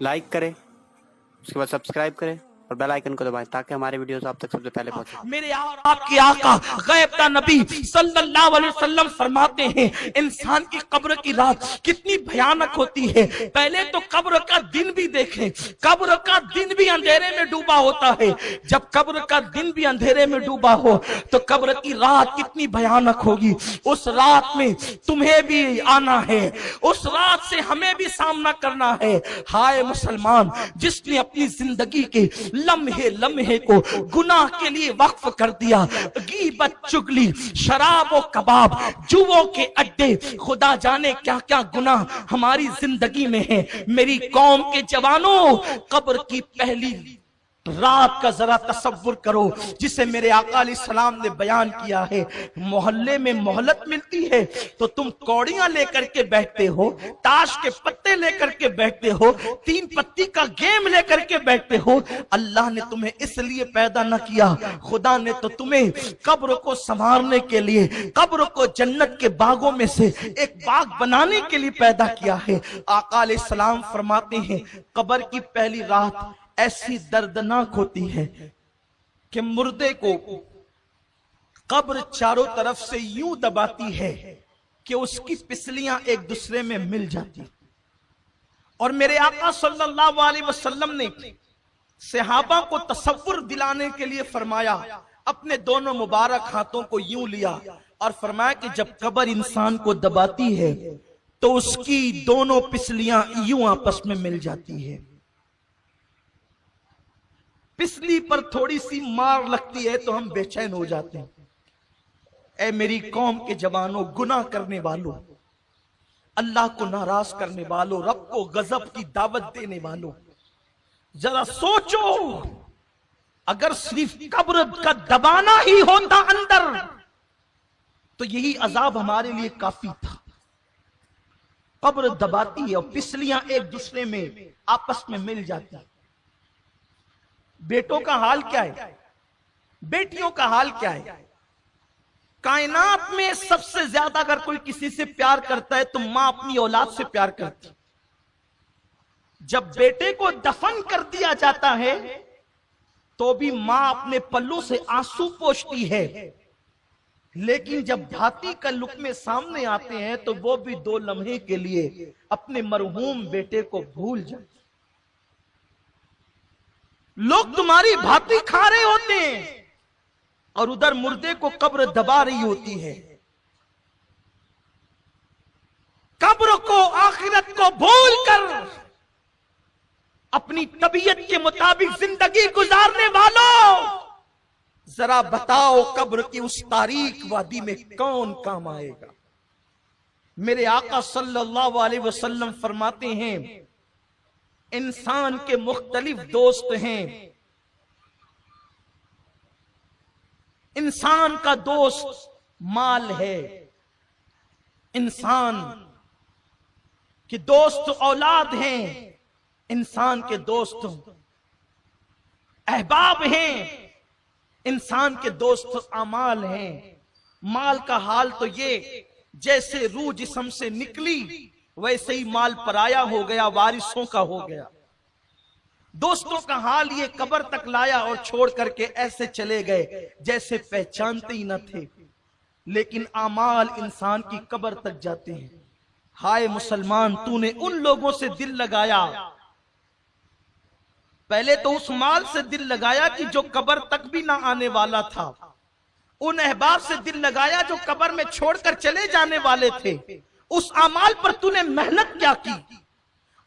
Like करें, उसके बाद सब्सक्राइब करें और बेल आइकन को दबाएं ताकि हमारे वीडियोस आप तक सबसे पहले पहुंचे। मेरे और आपके आका गैब का नबी सल्लल्लाहु अलैहि वसल्लम फरमाते हैं इंसान की कब्र की रात कितनी भयानक होती है। पहले तो कब्र का दिन भी देखें, कब्र का दिन भी अंधेरे में डूबा होता है। जब कब्र का दिन भी अंधेरे में डूबा हो तो कब्र की रात कितनी भयानक होगी। उस रात में तुम्हें भी आना है, उस रात से हमें भी सामना करना है। हाय मुसलमान, जिसने अपनी जिंदगी के लम्हे लम्हे को गुनाह के लिए वक्फ कर दिया, गीबत, चुगली, शराब और कबाब, जुओं के अड्डे, खुदा जाने क्या क्या गुनाह हमारी जिंदगी में है। मेरी कौम के जवानों, कब्र की पहली रात का जरा तसव्वुर करो जिसे मेरे आका अलैहिस्सलाम ने बयान किया है। मोहल्ले में मोहलत मिलती है तो तुम कौड़ियां लेकर के बैठते हो, ताश के पत्ते लेकर के बैठते हो, 3 पत्ती का गेम लेकर के बैठते हो। अल्लाह ने तुम्हें इसलिए पैदा न किया, खुदा ने तो तुम्हें कब्र को संवारने के लिए, कब्र को जन्नत के बागों में से एक बाग बनाने के लिए पैदा किया है। आका अलैहिस्सलाम फरमाते हैं कब्र की पहली रात ऐसी दर्दनाक होती है कि मुर्दे को कब्र चारों तरफ से यूं दबाती है कि उसकी पिसलियां एक दूसरे में मिल जाती। और मेरे आका सल्लल्लाहु अलैहि वसल्लम ने सहाबा को तसव्वुर दिलाने के लिए फरमाया, अपने दोनों मुबारक हाथों को यूं लिया और फरमाया कि जब कब्र इंसान को दबाती है तो उसकी दोनों पिसलियां यूं आपस में मिल जाती है। पिसली पर थोड़ी सी मार लगती है तो हम बेचैन हो जाते हैं। ऐ मेरी कौम के जवानों, गुनाह करने वालों, अल्लाह को नाराज करने वालों, रब को गजब की दावत देने वालों, जरा सोचो, अगर सिर्फ कब्र का दबाना ही होता अंदर तो यही अजाब हमारे लिए काफी था। कब्र दबाती है और पिसलियां एक दूसरे में आपस में मिल जाती है। बेटों का हाल क्या है, बेटियों का हाल क्या है? कायनात में सबसे ज्यादा अगर कोई किसी से प्यार करता है तो मां अपनी औलाद से प्यार करती। जब बेटे को दफन कर दिया जाता है तो भी मां अपने पल्लू से आंसू पोंछती है, लेकिन जब भाती का लुक़्मे सामने आते हैं तो वो भी 2 लम्हे के लिए अपने मरहूम बेटे को भूल जाते। लोग तुम्हारी भाती खा रहे होते हैं और उधर मुर्दे को कब्र दबा रही होती है। कब्र को, आखिरत को भूल कर अपनी तबीयत के मुताबिक जिंदगी गुजारने वालों, जरा बताओ कब्र की उस तारीक वादी में कौन काम आएगा? मेरे आका सल्लल्लाहु अलैहि वसल्लम फरमाते हैं इंसान के मुख्तलिफ दोस्त हैं। इंसान का दोस्त माल है, इंसान के दोस्त औलाद हैं, इंसान के दोस्त अहबाब हैं, इंसान के दोस्त अमाल हैं। माल का हाल तो ये, जैसे रूह जिस्म से निकली वैसे ही माल पराया हो गया, वारिसों का हो गया। दोस्तों का हाल ये, कब्र तक लाया और छोड़ करके ऐसे चले गए जैसे पहचानते ही न थे। लेकिन आमाल इंसान की कब्र तक जाते हैं। हाय मुसलमान, तूने उन लोगों से दिल लगाया, पहले तो उस माल से दिल लगाया कि जो कब्र तक भी ना आने वाला था, उन अहबाब से दिल लगाया जो कब्र में छोड़कर चले जाने वाले थे। उस अमाल पर तूने मेहनत क्या की,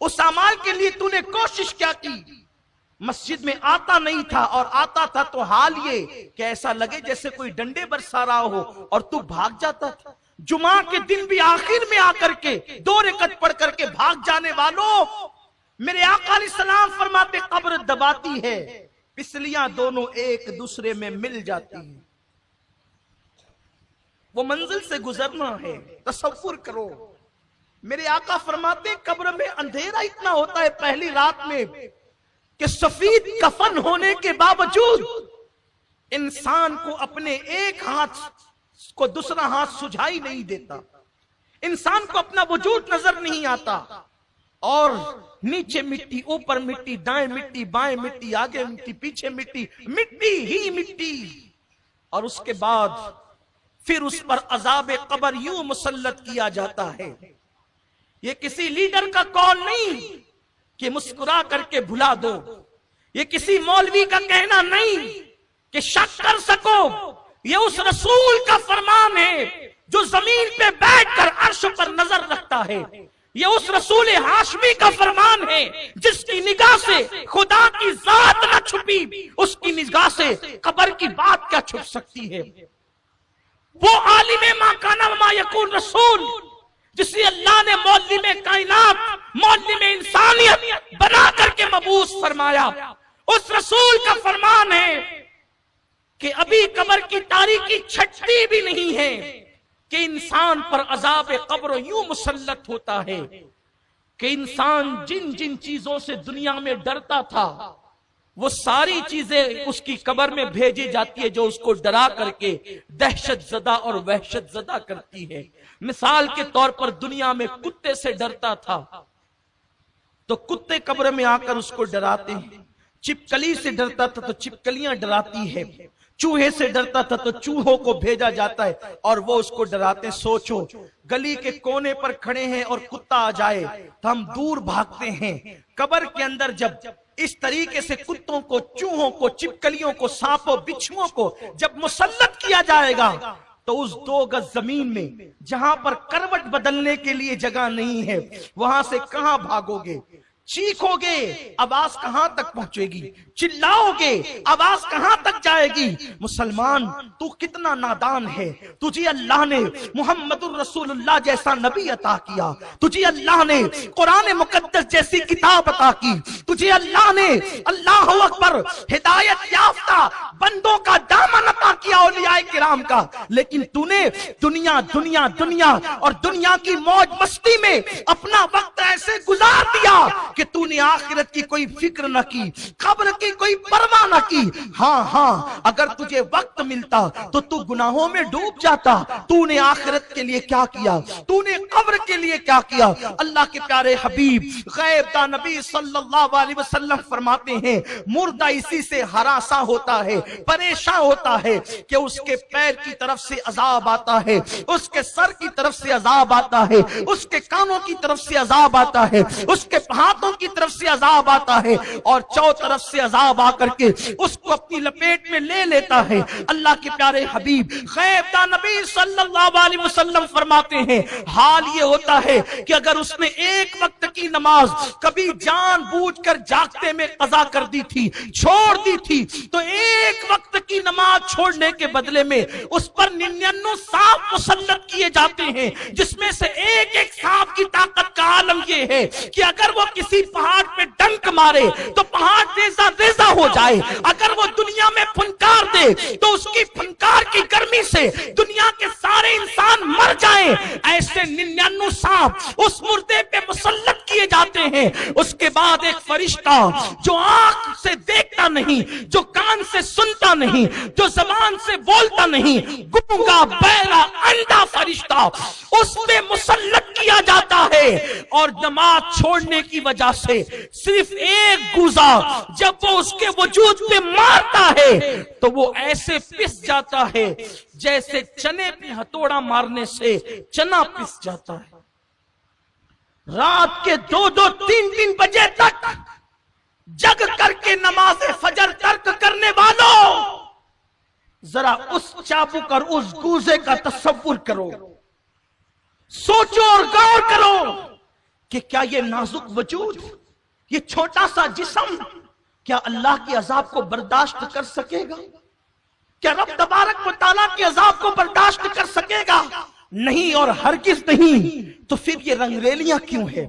उस अमाल के लिए तूने कोशिश क्या की? मस्जिद में आता नहीं था और आता था तो हाल ये कि ऐसा लगे जैसे कोई डंडे बरसा रहा हो और तू भाग जाता था। जुमा के दिन भी आखिर में आकर के 2 रकअत पढ़ करके भाग जाने वालों, मेरे आका अलैहिस्सलाम फरमाते कब्र दबाती है, पिसलियां दोनों एक दूसरे में मिल जाती हैं। वो मंजिल से गुजरना है, तसव्वुर करो। मेरे आका फरमाते कब्र में अंधेरा इतना होता है पहली रात में कि सफेद कफन होने के बावजूद इंसान को अपने एक हाथ को दूसरा हाथ सुझाई नहीं देता, इंसान को अपना वजूद नजर नहीं आता। और नीचे मिट्टी, ऊपर मिट्टी, दाएं मिट्टी, बाएं मिट्टी, आगे मिट्टी, पीछे मिट्टी, मिट्टी ही मिट्टी। और उसके बाद फिर उस पर अजाब कब्र यूं मुसल्लत किया जाता है। ये किसी लीडर का कौल नहीं कि मुस्कुरा करके भुला दो, ये किसी मौलवी का कहना नहीं कि शक कर सको, ये उस रसूल का फरमान है जो जमीन पे बैठकर अर्श पर नजर रखता है। ये उस रसूल हाशमी का फरमान है जिसकी निगाह से खुदा की जात न छुपी, उसकी निगाह से कब्र की बात क्या छुप सकती है। वो आलिम मा काना व मा यकून रसूल जिसे अल्लाह ने मौलिम कायनात, मौलिम इंसानियत बना करके मबूस फरमाया, उस रसूल का फरमान है कि अभी कब्र की तारीकी छटती भी नहीं है कि इंसान पर अजाब कब्र यूं मुसल्लत होता है कि इंसान जिन जिन चीजों से दुनिया में डरता था वो सारी चीजें उसकी कब्र में भेजी जाती है जो उसको डरा करके दहशत ज़दा और वहशत ज़दा करती है। मिसाल के तौर पर दुनिया में कुत्ते से डरता था तो कुत्ते कब्र में आकर उसको डराते हैं, छिपकली से डरता था तो छिपकलियां डराती है, चूहे से डरता था तो चूहों को भेजा जाता है और वो उसको डराते। सोचो गली के कोने पर खड़े हैं और कुत्ता आ जाए तो हम दूर भागते हैं। कब्र के अंदर जब इस तरीके से कुत्तों को, चूहों को, छिपकलियों को, सांपों, बिच्छुओं को जब मुसल्लत किया जाएगा तो उस 2 गज जमीन में जहां पर करवट बदलने के लिए जगह नहीं है वहां से कहां भागोगे? चीखोगे, आवाज कहां तक पहुंचेगी? चिल्लाओगे, आवाज कहां तक जाएगी? मुसलमान तू कितना नादान है, तुझे अल्लाह ने मुहम्मदुर रसूलुल्लाह जैसा नबी अता किया, तुझे अल्लाह ने कुरान मुकद्दस जैसी किताब अता की, तुझे अल्लाह ने अल्लाह अकबर हिदायत याफ्ता बंदों का दामन अता किया औलियाए किराम का, लेकिन तूने दुनिया दुनिया दुनिया और दुनिया की मौज मस्ती में अपना वक्त ऐसे गुजार दिया कि तूने आखिरत की कोई फिक्र न की, कब्र की कोई परवाह न की। हाँ, अगर तुझे वक्त मिलता तो तू गुनाहों में डूब जाता। तूने आखिरत के लिए क्या किया, तूने कब्र के लिए क्या किया? अल्लाह के प्यारे हबीब गैब दा नबी सल्लल्लाहु अलैहि वसल्लम फरमाते हैं मुर्दा इसी से हरासा होता है, परेशान होता है कि उसके पैर की तरफ से अजाब आता है, उसके सर की तरफ से अजाब आता है, उसके कानों की तरफ से अजाब आता है, उसके हाथों की तरफ से अजाब आता है और चौ तरफ से अजाब आकर के उसको अपनी लपेट में ले लेता है। अल्लाह के प्यारे हबीब गैब दा नबी सल्लल्लाहु अलैहि वसल्लम फरमाते हैं हाल ये होता है कि अगर उसने एक वक्त की नमाज कभी जानबूझकर जागते में कज़ा कर दी थी, छोड़ दी थी, तो एक वक्त की नमाज छोड़ने के बदले में उस पर 99 सांप मुसल्लत किए जाते हैं, जिसमें से एक एक सांप की ताकत का आलम ये है कि अगर वो किसी पहाड़ पे डंक मारे तो पहाड़ रेजा रेजा हो जाए, अगर वो दुनिया में फनकार दे तो उसकी फनकार की गर्मी से दुनिया के सारे इंसान मर जाएं। ऐसे 99 सांप उस मुर्दे पे मुसल्लत किए जाते हैं। उसके बाद एक फरिश्ता जो आंख से देखता नहीं, जो कान से सुनता नहीं, जो जबान से बोलता नहीं, गूंगा बहरा अंधा फरिश्ता उस पे मुसल्लत किया जाता है और नमाज छोड़ने की वजह से सिर्फ एक गुजा जब वो उसके वजूद पे मारता है तो वो ऐसे पिस जाता है जैसे चने पे हथौड़ा मारने से चना पिस जाता है। रात के 2-2, 3-3 बजे तक जग करके नमाज फजर तर्क करने वालों, जरा उस चाबुक और उस गूजे का तसव्वुर करो, सोचो और गौर करो कि क्या ये नाजुक वजूद, ये छोटा सा जिस्म क्या अल्लाह के अजाब को बर्दाश्त कर सकेगा? क्या रब तबारक व तआला के अजाब को बर्दाश्त कर सकेगा? नहीं और हरगिज नहीं। तो फिर ये रंगरेलियां क्यों है?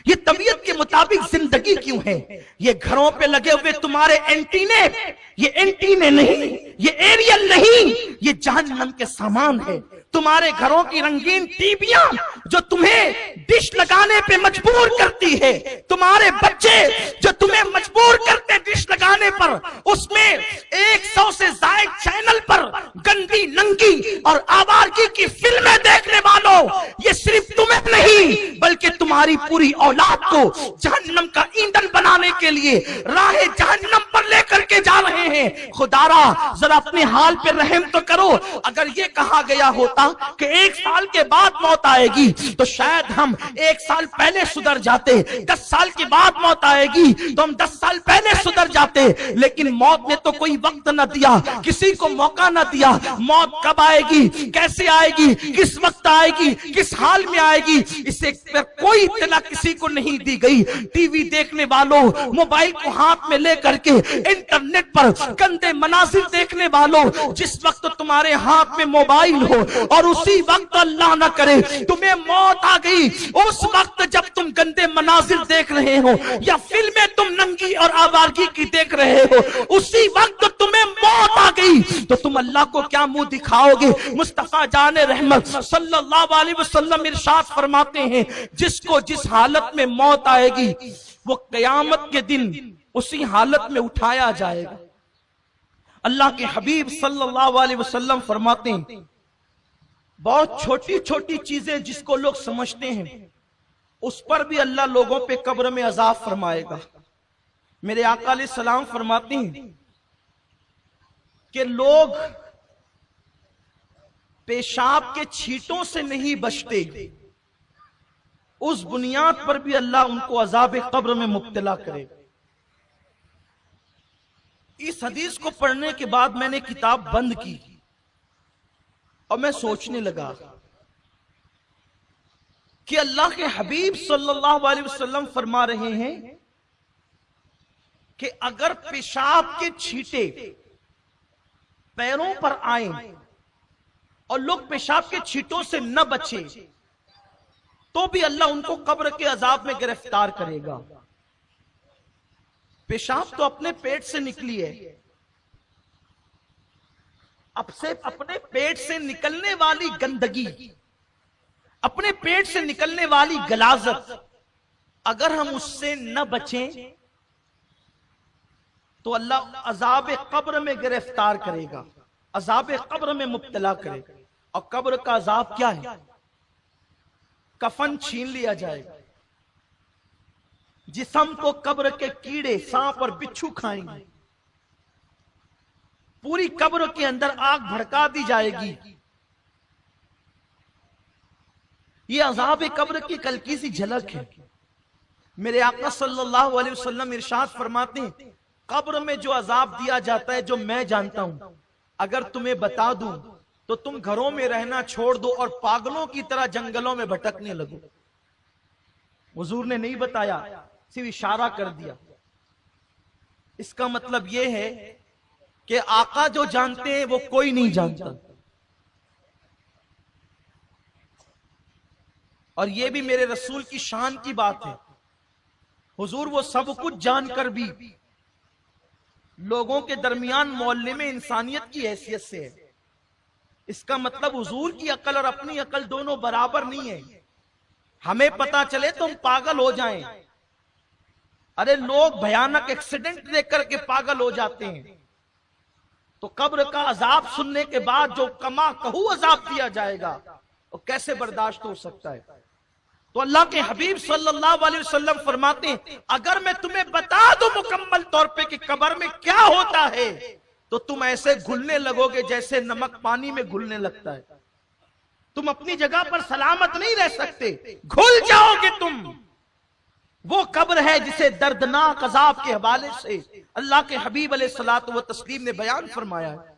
ये तबीयत के मुताबिक जिंदगी क्यों है? ये घरों पे लगे हुए तुम्हारे एंटीने, ये एंटीने नहीं, ये एरियल नहीं, ये जहन्नम के सामान है। तुम्हारे घरों की रंगीन टीवियां जो तुम्हें डिश लगाने पे मजबूर करती है, तुम्हारे बच्चे जो तुम्हें मजबूर करते डिश लगाने पर, उसमें 100 से ज्यादा चैनल पर गंदे गंदी नंगी और आवारगी की फिल्में देखने वालों, ये सिर्फ तुम्हें नहीं बल्कि तुम्हारी पूरी औलाद को जहन्नम का ईंधन बनाने के लिए राह जहन्नम पर लेकर के जा रहे हैं। खुदारा जरा अपने हाल पे रहम तो करो। अगर ये कहा गया होता कि 1 साल के बाद मौत आएगी तो शायद हम 1 साल पहले सुधर जाते, 10 साल के बाद मौत आएगी तो हम 10 साल पहले सुधर जाते, लेकिन मौत ने तो कोई वक्त न दिया, किसी को मौका न दिया। मौत कब आएगी, कैसे आएगी, किस वक्त आएगी, किस हाल में आएगी, इसे पर कोई इत्तला किसी को नहीं दी गई। टीवी देखने वालों, मोबाइल को हाथ में लेकर के इंटरनेट पर गंदे मनाजिर देखने वालों, जिस वक्त तुम्हारे हाथ में मोबाइल हो और उसी वक्त अल्लाह न करे तुम्हें मौत आ गई, उस वक्त जब तुम गंदे मनाजिर देख रहे हो या फिल्में तुम नंगी और आवारगी की देख रहे हो, उसी वक्त तुम्हें मौत आ गई तो तुम अल्लाह को क्या मुंह दिखाओगे? मुस्तफा जाने रहमत सल्लल्लाहु अलैहि वसल्लम इरशाद फरमाते हैं, जिसको जिस हालत में मौत आएगी वो क़यामत के दिन उसी हालत में उठाया जाएगा। अल्लाह के हबीब सल्लल्लाहु अलैहि वसल्लम फरमाते हैं, बहुत छोटी छोटी चीजें जिसको लोग समझते हैं उस पर भी अल्लाह लोगों पे कब्र में अजाब फरमाएगा। मेरे आका अलैहि सलाम फरमाते हैं कि लोग पेशाब के छींटों से नहीं बचते, उस बुनियाद पर भी अल्लाह उनको अजाब कब्र में मुब्तला करेगा। इस हदीस को पढ़ने के बाद मैंने किताब बंद की और मैं सोचने लगा कि अल्लाह के हबीब सल्लल्लाहु अलैहि वसल्लम फरमा रहे हैं कि अगर पेशाब के छींटे पैरों पर आए और लोग पेशाब के छींटों से न बचे तो भी अल्लाह उनको कब्र के अजाब में गिरफ्तार करेगा। पेशाब तो अपने पेट से निकली है, अब से अपने पेट से निकलने वाली गंदगी, अपने पेट से निकलने वाली गलाजत, अगर हम उससे न बचें तो अल्लाह अजाब कब्र में गिरफ्तार करेगा, अजाब कब्र में मुब्तला करेगा। और कब्र का अजाब क्या है? कफन छीन लिया जाएगा, जिस्म को कब्र के कीड़े, सांप और बिच्छू खाएंगे, पूरी कब्र के अंदर आग भड़का दी जाएगी। ये अजाब कब्र की हल्की सी झलक है। मेरे आका सल्लल्लाहु अलैहि वसल्लम इरशाद फरमाते हैं, कब्र में जो अजाब दिया जाता है, जो मैं जानता हूं, अगर तुम्हें बता दूं तो तुम घरों में रहना छोड़ दो और पागलों की तरह जंगलों में भटकने लगो। हुजूर ने नहीं बताया, सिर्फ इशारा कर दिया। इसका मतलब यह है कि आका जो जानते हैं वो कोई नहीं जानता। और यह भी मेरे रसूल की शान की बात है, हुजूर वो सब कुछ जानकर भी लोगों के दरमियान मोहल्ले में इंसानियत की हैसियत से है। इसका मतलब हुजूर की अकल और अपनी अकल दोनों बराबर नहीं है। हमें पता चले तो हम पागल हो जाएं। अरे लोग भयानक एक्सीडेंट देख करके पागल हो जाते हैं, तो कब्र का अजाब सुनने के बाद जो कमा कहू अजाब दिया जाएगा वो कैसे बर्दाश्त हो सकता है? तो अल्लाह के हबीब सल्लल्लाहु अलैहि वसल्लम फरमाते हैं, अगर मैं तुम्हें बता दूं मुकम्मल तौर पे कि कब्र में क्या होता है तो तुम ऐसे घुलने लगोगे जैसे नमक पानी में घुलने लगता है। तुम अपनी जगह पर सलामत नहीं रह सकते, घुल जाओगे तुम। वो कब्र है जिसे दर्दनाक अजाब के हवाले से अल्लाह के हबीब अलैहिस्सलातु व तस्लीम ने बयान फरमाया है।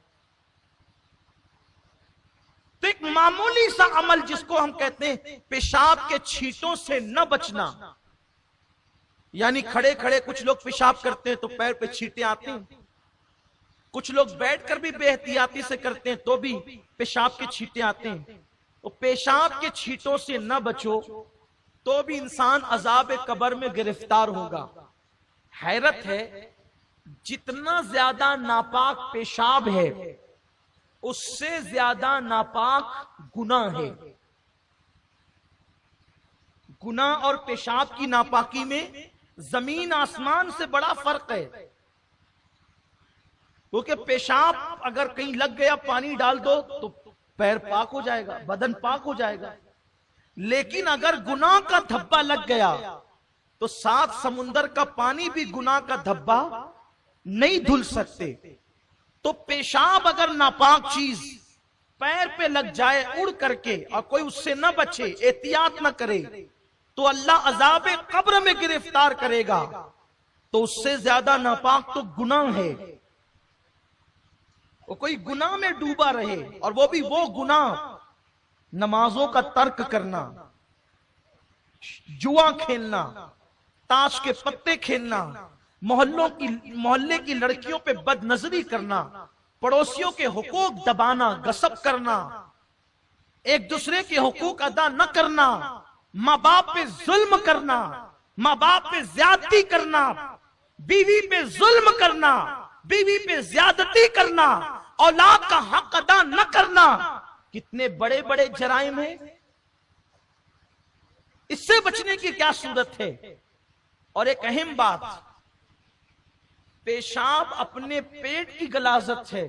तो एक मामूली सा अमल जिसको हम कहते हैं पेशाब के छींटों से न बचना, यानी खड़े खड़े कुछ लोग पेशाब करते हैं तो पैर पे छींटे आते हैं, कुछ लोग बैठकर भी बेहतियाती से करते हैं तो भी पेशाब के छींटे आते हैं। तो पेशाब के छींटों से न बचो तो भी इंसान अजाब कब्र में गिरफ्तार होगा। हैरत है, जितना ज्यादा नापाक पेशाब है उससे ज्यादा नापाक गुनाह है। गुनाह और पेशाब की नापाकी में जमीन आसमान से बड़ा फर्क है। کیونکہ پیشاب اگر کہیں لگ گیا پانی ڈال دو تو پیر پاک ہو جائے گا، بدن پاک ہو جائے گا، لیکن اگر گناہ کا دھبا لگ گیا تو 7 سمندر کا پانی بھی گناہ کا دھبا نہیں دھل سکتے۔ تو پیشاب اگر ناپاک چیز پیر پہ لگ جائے اڑ کر کے اور کوئی اس سے نہ بچے، احتیاط نہ کرے، تو اللہ عذاب قبر میں گرفتار کرے گا۔ تو اس سے زیادہ ناپاک تو گناہ ہے۔ وہ کوئی گناہ میں ڈوبا رہے، اور وہ بھی وہ گناہ نمازوں کا ترک کرنا، جوا کھیلنا، تاش کے پتے کھیلنا، محلے کی لڑکیوں پہ بد نظری کرنا، پڑوسیوں کے حقوق دبانا، غصب کرنا، ایک دوسرے کے حقوق ادا نہ کرنا، ماں باپ پہ ظلم کرنا، ماں باپ پہ زیادتی کرنا، بیوی پہ ظلم کرنا، بیوی پہ زیادتی کرنا، اولاد کا حق ادا نہ کرنا، کتنے بڑے بڑے جرائم ہیں۔ اس سے بچنے کی کیا صورت ہے؟ اور ایک اہم بات، پیشاب اپنے پیٹ کی غلاظت ہے،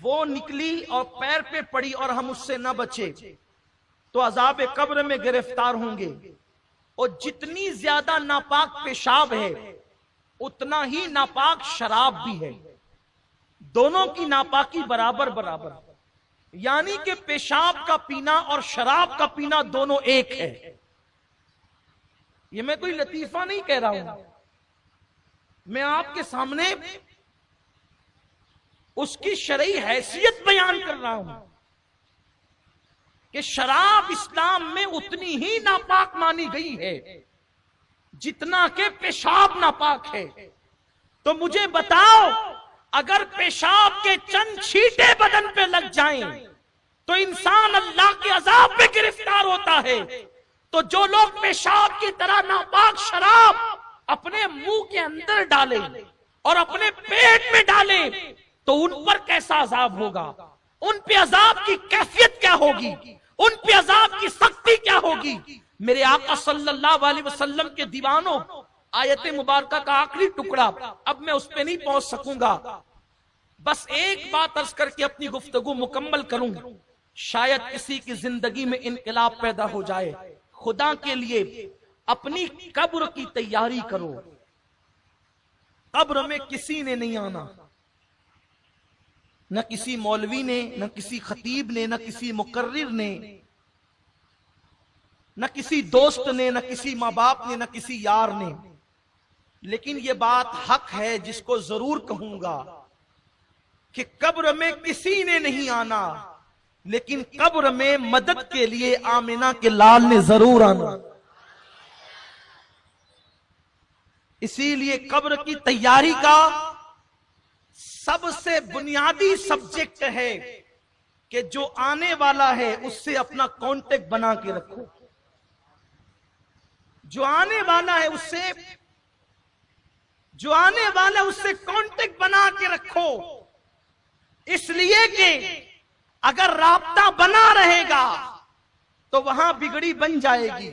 وہ نکلی اور پیر پہ پڑی اور ہم اس سے نہ بچے تو عذاب قبر میں گرفتار ہوں گے۔ اور جتنی زیادہ ناپاک پیشاب ہے اتنا ہی ناپاک شراب بھی ہے، دونوں کی ناپاکی برابر برابر، یعنی کہ پیشاب کا پینا اور شراب کا پینا دونوں ایک ہے۔ یہ میں کوئی لطیفہ نہیں کہہ رہا ہوں، میں آپ کے سامنے اس کی شرعی حیثیت بیان کر رہا ہوں کہ شراب اسلام میں اتنی ہی ناپاک مانی گئی ہے جتنا کہ پیشاب ناپاک ہے۔ تو مجھے بتاؤ، اگر پیشاب کے چند چھینٹے بدن پہ لگ جائیں تو انسان اللہ کے عذاب میں گرفتار ہوتا ہے، تو جو لوگ پیشاب کی طرح ناپاک شراب اپنے منہ کے اندر ڈالیں اور اپنے پیٹ میں ڈالیں تو ان پر کیسا عذاب ہوگا، ان پہ عذاب کی کیفیت کیا ہوگی، ان پہ عذاب کی سختی کیا ہوگی۔ میرے آقا صلی اللہ علیہ وسلم کے دیوانوں، آیت مبارکہ کا آخری ٹکڑا، اب میں اس پہ نہیں پہنچ سکوں گا، بس ایک بات عرض کر کے اپنی گفتگو مکمل کروں، شاید کسی کی زندگی میں انقلاب پیدا ہو جائے۔ خدا کے لیے اپنی قبر کی تیاری کرو، قبر میں کسی نے نہیں آنا، نہ کسی مولوی نے، نہ کسی خطیب نے، نہ کسی مقرر نے، نہ کسی دوست نے، نہ کسی ماں باپ نے، نہ کسی یار نے، لیکن یہ بات حق ہے جس کو ضرور کہوں گا کہ قبر میں کسی نے نہیں آنا، لیکن قبر میں مدد کے لیے آمنہ کے لال نے ضرور آنا۔ اسی لیے قبر کی تیاری کا سب سے بنیادی سبجیکٹ ہے کہ جو آنے والا ہے اس سے اپنا کانٹیکٹ بنا کے رکھو، جو آنے والا ہے اس سے کانٹیکٹ بنا کے رکھو، اس لیے کہ اگر رابطہ بنا رہے گا تو وہاں بگڑی بن جائے گی۔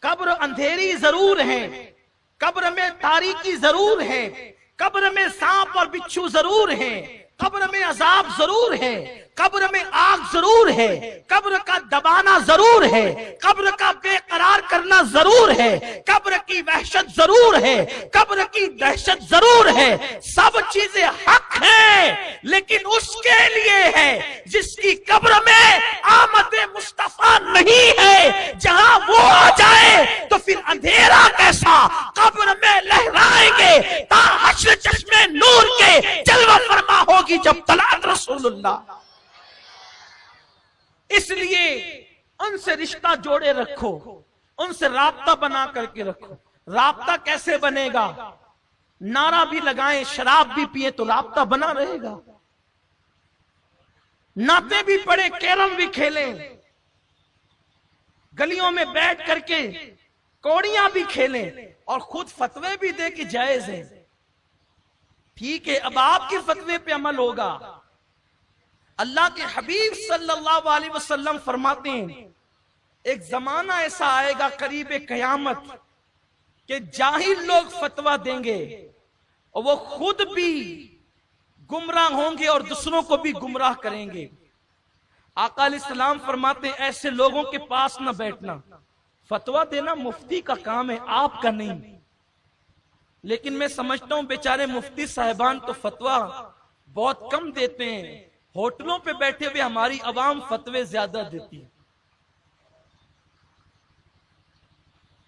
قبر اندھیری ضرور ہے، قبر میں تاریکی ضرور ہے، قبر میں سانپ اور بچھو ضرور ہے، قبر میں عذاب ضرور ہے، قبر میں آگ ضرور ہے، قبر کا دبانا ضرور ہے، قبر کا بے قرار کرنا ضرور ہے، قبر کی وحشت ضرور ہے، قبر کی دہشت ضرور ہے، سب چیزیں حق ہیں، لیکن اس کے لیے ہے جس کی قبر میں آمد مصطفیٰ نہیں ہے۔ جہاں وہ آ جائے تو پھر اندھیرا کیسا قبر میں لہرائیں گے تا حشر چشمے نور کے جلوہ فرما ہوگی جب طلعت رسول اللہ۔ اس لیے ان سے رشتہ جوڑے رکھو، ان سے رابطہ بنا کر کے رکھو۔ رابطہ کیسے بنے گا؟ نعرہ بھی لگائیں، شراب بھی پیئیں تو رابطہ بنا رہے گا، نعتیں بھی پڑھیں، کیرم بھی کھیلیں، گلیوں میں بیٹھ کر کے کوڑیاں بھی کھیلیں اور خود فتوے بھی دے کہ جائز ہے، ٹھیک ہے، اب آپ کے فتوے پہ عمل ہوگا۔ اللہ کے حبیب صلی اللہ علیہ وسلم فرماتے ہیں ایک زمانہ ایسا آئے گا قریب قیامت کہ جاہل لوگ فتویٰ دیں گے اور وہ خود بھی गुमराह होंगे और दूसरों को भी गुमराह करेंगे। आका अलैहिस्सलाम फरमाते हैं ऐसे लोगों के पास न बैठना। फतवा देना मुफ्ती का काम है, आपका नहीं। लेकिन मैं समझता हूं बेचारे मुफ्ती साहिबान तो फतवा बहुत कम देते हैं, होटलों पे बैठे हुए हमारी अवाम फतवे ज्यादा देती है,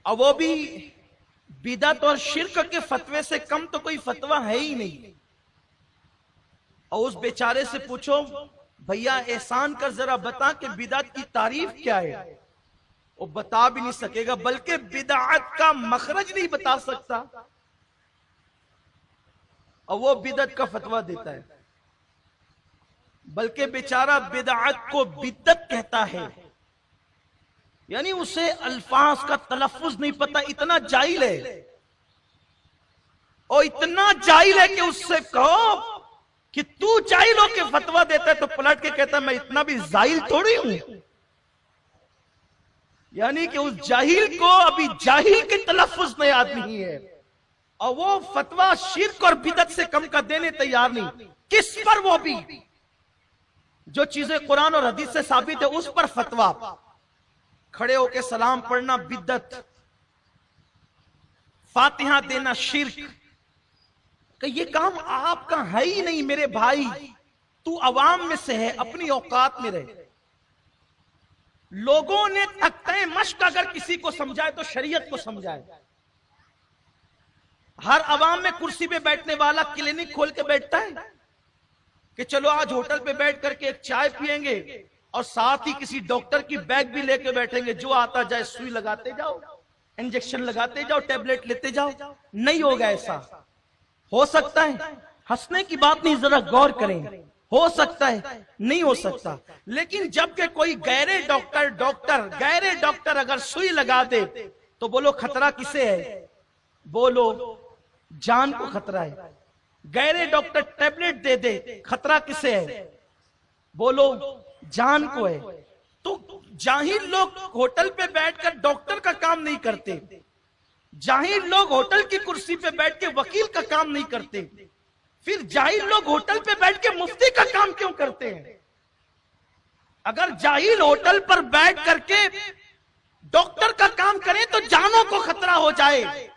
और वो भी बिदअत और शिर्क के फतवे से कम तो कोई फतवा है ही नहीं। और उस बेचारे से पूछो भैया एहसान कर जरा बता कि बिदअत की तारीफ क्या है, वो बता भी नहीं सकेगा, बल्कि बिदअत का मखरज नहीं बता सकता, और वो बिदअत का फतवा देता है। बल्कि बेचारा बिदअत को बिदअत कहता है, यानी उसे अल्फाज का तलफ्फुज नहीं पता, इतना जाहिल है। और इतना जाहिल है कि उससे कहो कि तू जाहिलों के फतवा देता है, तो पलट के कहता है मैं इतना भी जाहिल थोड़ी हूं। यानी कि उस जाहिल को अभी जाहिल के तलफ्फुज में याद नहीं है, और वो फतवा शिर्क और बिदअत से कम का देने तैयार नहीं। किस पर? वो भी जो चीजें कुरान और हदीस से साबित है उस पर फतवा। खड़े होके सलाम पढ़ना बिदअत, फातिहा देना शिर्क। कि ये काम आपका है ही नहीं मेरे भाई, तू अवाम में से है, अपनी औकात में रहे। लोगों ने तख्ते मश्क अगर किसी को समझाए तो शरीयत को समझाए। हर अवाम में कुर्सी पे बैठने वाला क्लिनिक खोल के बैठता है कि चलो आज होटल पे बैठ करके एक चाय पिएंगे और साथ ही किसी डॉक्टर की बैग भी लेके बैठेंगे, जो आता जाए सुई लगाते जाओ, इंजेक्शन लगाते जाओ, टेबलेट लेते जाओ। नहीं होगा ऐसा। हो सकता है, हंसने की बात नहीं, जरा गौर करें, हो सकता है, नहीं हो सकता। लेकिन जब के कोई गैरे डॉक्टर अगर सुई लगा दे तो बोलो खतरा किसे है? बोलो जान को खतरा है। गैरे डॉक्टर टेबलेट दे दे, खतरा किसे है? बोलो जान को है। तो जाहिल लोग होटल पे बैठकर डॉक्टर का काम नहीं करते, जाहिल लोग होटल की कुर्सी पे बैठ के वकील का काम नहीं करते, फिर जाहिल लोग होटल पे बैठ के मुफ्ती का काम क्यों करते हैं? अगर जाहिल होटल पर बैठ करके डॉक्टर का काम करें तो जानों को खतरा हो जाए,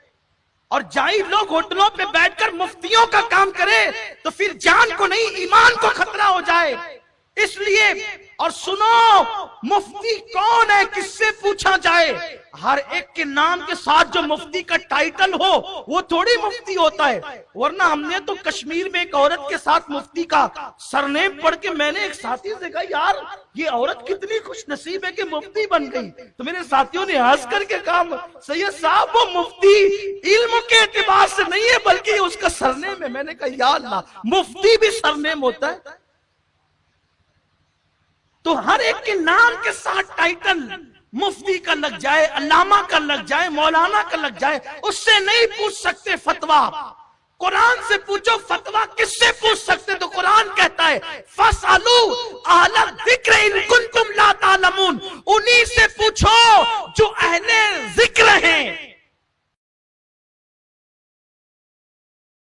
और जाहिल लोग होटलों पे बैठकर मुफ्तियों का काम करें तो फिर जान को नहीं ईमान को खतरा हो जाए। इसलिए और सुनो, मुफ्ती कौन है किससे पूछा जाए? हर एक के नाम के साथ जो मुफ्ती का टाइटल हो वो थोड़ी मुफ्ती होता है। वरना हमने तो कश्मीर में एक औरत के साथ मुफ्ती का सरनेम पढ़ के मैंने एक साथी से कहा यार ये औरत कितनी खुश नसीब है कि मुफ्ती बन गई। तो मेरे साथियों ने हंस करके कहा सैयद साहब वो मुफ्ती इल्म के एतबार से नहीं है बल्कि उसका सरनेम है। मैंने कहा या अल्लाह, मुफ्ती भी सरनेम होता है? तो हर एक के नाम के साथ टाइटल मुफ्ती का लग जाए, अल्लामा का लग जाए, मौलाना का लग जाए, उससे नहीं पूछ सकते फतवा। कुरान से पूछो फतवा किससे पूछ सकते? तो कुरान कहता है फसअलू अहल ज़िक्र इन कुंतुम ला